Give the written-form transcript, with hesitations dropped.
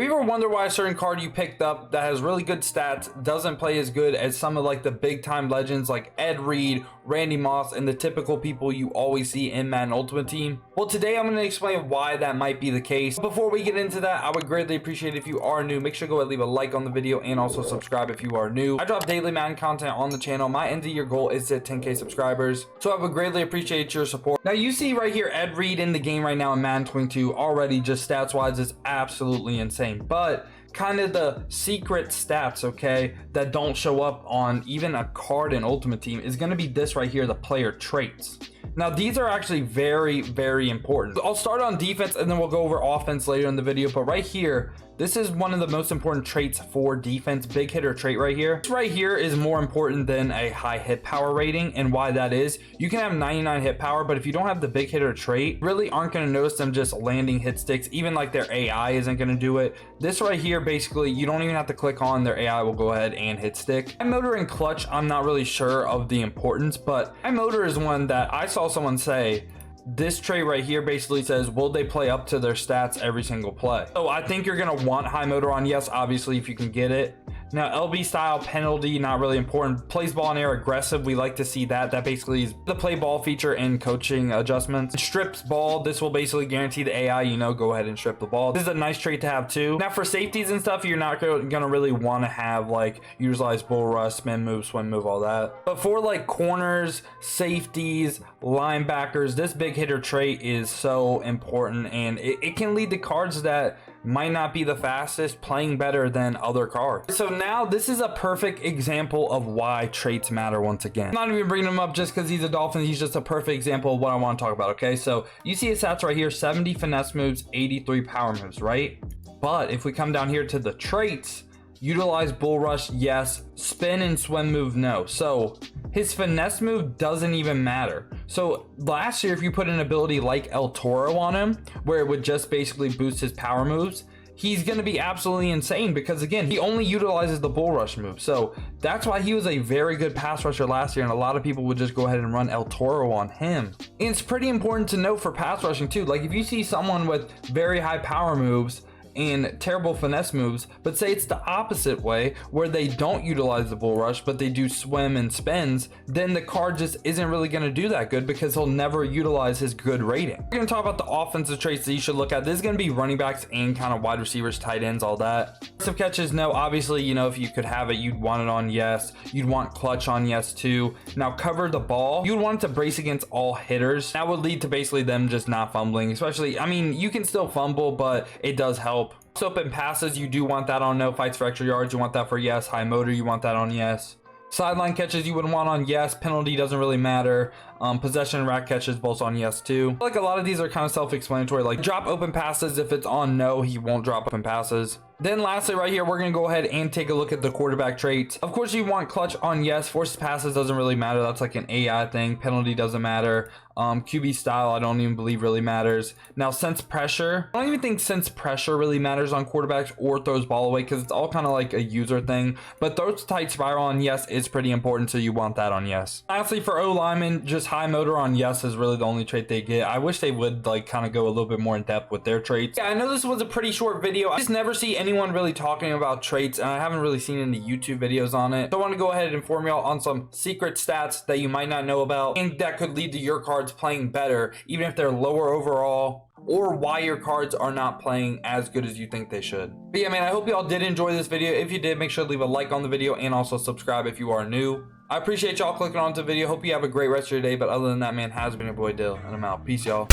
you ever wonder why a certain card you picked up that has really good stats doesn't play as good as some of like the big time legends like Ed Reed, Randy Moss, and the typical people you always see in Madden Ultimate Team? Well, today I'm going to explain why that might be the case. Before we get into that, I would greatly appreciate if you are new, make sure to go ahead and leave a like on the video and also subscribe if you are new. I drop daily Madden content on the channel. My end of year goal is to hit 10k subscribers, so I would greatly appreciate your support. Now you see right here Ed Reed in the game right now in Madden 22 already, just stats wise, is absolutely insane. But kind of the secret stats, okay, that don't show up on even a card in Ultimate Team is going to be this right here, the player traits. Now these are actually very, very important. I'll start on defense and then we'll go over offense later in the video, but right here, this is one of the most important traits for defense, big hitter trait right here. This right here is more important than a high hit power rating, and why that is, you can have 99 hit power, but if you don't have the big hitter trait, really aren't going to notice them just landing hit sticks, even like their AI isn't going to do it. This right here, basically, you don't even have to click on, their AI will go ahead and hit stick. High motor and clutch, I'm not really sure of the importance, but high motor is one that I saw someone say, this trait right here basically says, will they play up to their stats every single play? So I think you're going to want high motor on yes, obviously, if you can get it. Now LB style, penalty, not really important. Plays ball in air, aggressive, we like to see that. That basically is the play ball feature in coaching adjustments. Strips ball, this will basically guarantee the AI, you know, go ahead and strip the ball. This is a nice trait to have too. Now for safeties and stuff, you're not gonna really want to have like utilize bull rush, spin move, swim move, all that. But for like corners, safeties, linebackers, this big hitter trait is so important, and it can lead to cards that might not be the fastest playing better than other cards. So now this is a perfect example of why traits matter once again. I'm not even bringing him up just because he's a Dolphin, he's just a perfect example of what I want to talk about. Okay, so you see his stats right here, 70 finesse moves, 83 power moves, right? But if we come down here to the traits, utilize bull rush, yes. Spin and swim move, no. So his finesse move doesn't even matter. So last year, if you put an ability like El Toro on him, where it would just basically boost his power moves, he's going to be absolutely insane because, again, he only utilizes the bull rush move. So that's why he was a very good pass rusher last year, and a lot of people would just go ahead and run El Toro on him. And it's pretty important to note for pass rushing too. Like if you see someone with very high power moves and terrible finesse moves, but say it's the opposite way where they don't utilize the bull rush but they do swim and spins, then the card just isn't really going to do that good because he'll never utilize his good rating. We're going to talk about the offensive traits that you should look at. This is going to be running backs and kind of wide receivers, tight ends, all that. Aggressive catches, no. Obviously, you know, if you could have it, you'd want it on yes. You'd want clutch on yes too. Now cover the ball, you'd want it to brace against all hitters. That would lead to basically them just not fumbling, especially, I mean, you can still fumble, but it does help. Open passes, you do want that on no. Fights for extra yards, you want that for yes. High motor, you want that on yes. Sideline catches, you would want on yes. Penalty doesn't really matter. Possession and rack catches, both on yes too. Like a lot of these are kind of self-explanatory. Like drop open passes, if it's on no, he won't drop open passes. Then lastly right here, we're going to go ahead and take a look at the quarterback traits. Of course, you want clutch on yes. Forces passes doesn't really matter. That's like an AI thing. Penalty doesn't matter. QB style, I don't even believe really matters. Now, sense pressure. I don't even think sense pressure really matters on quarterbacks or throws ball away because it's all kind of like a user thing. But throws tight spiral on yes is pretty important, so you want that on yes. Lastly, for O linemen, just high motor on yes is really the only trait they get. I wish they would like kind of go a little bit more in depth with their traits. Yeah, I know this was a pretty short video. I just never see anyone really talking about traits, and I haven't really seen any YouTube videos on it. So I want to go ahead and inform y'all on some secret stats that you might not know about and that could lead to your cards playing better, even if they're lower overall, or why your cards are not playing as good as you think they should. But yeah, man, I hope y'all did enjoy this video. If you did, make sure to leave a like on the video and also subscribe if you are new. I appreciate y'all clicking on the video. Hope you have a great rest of your day. But other than that, man, has been your boy Dill, and I'm out. Peace, y'all.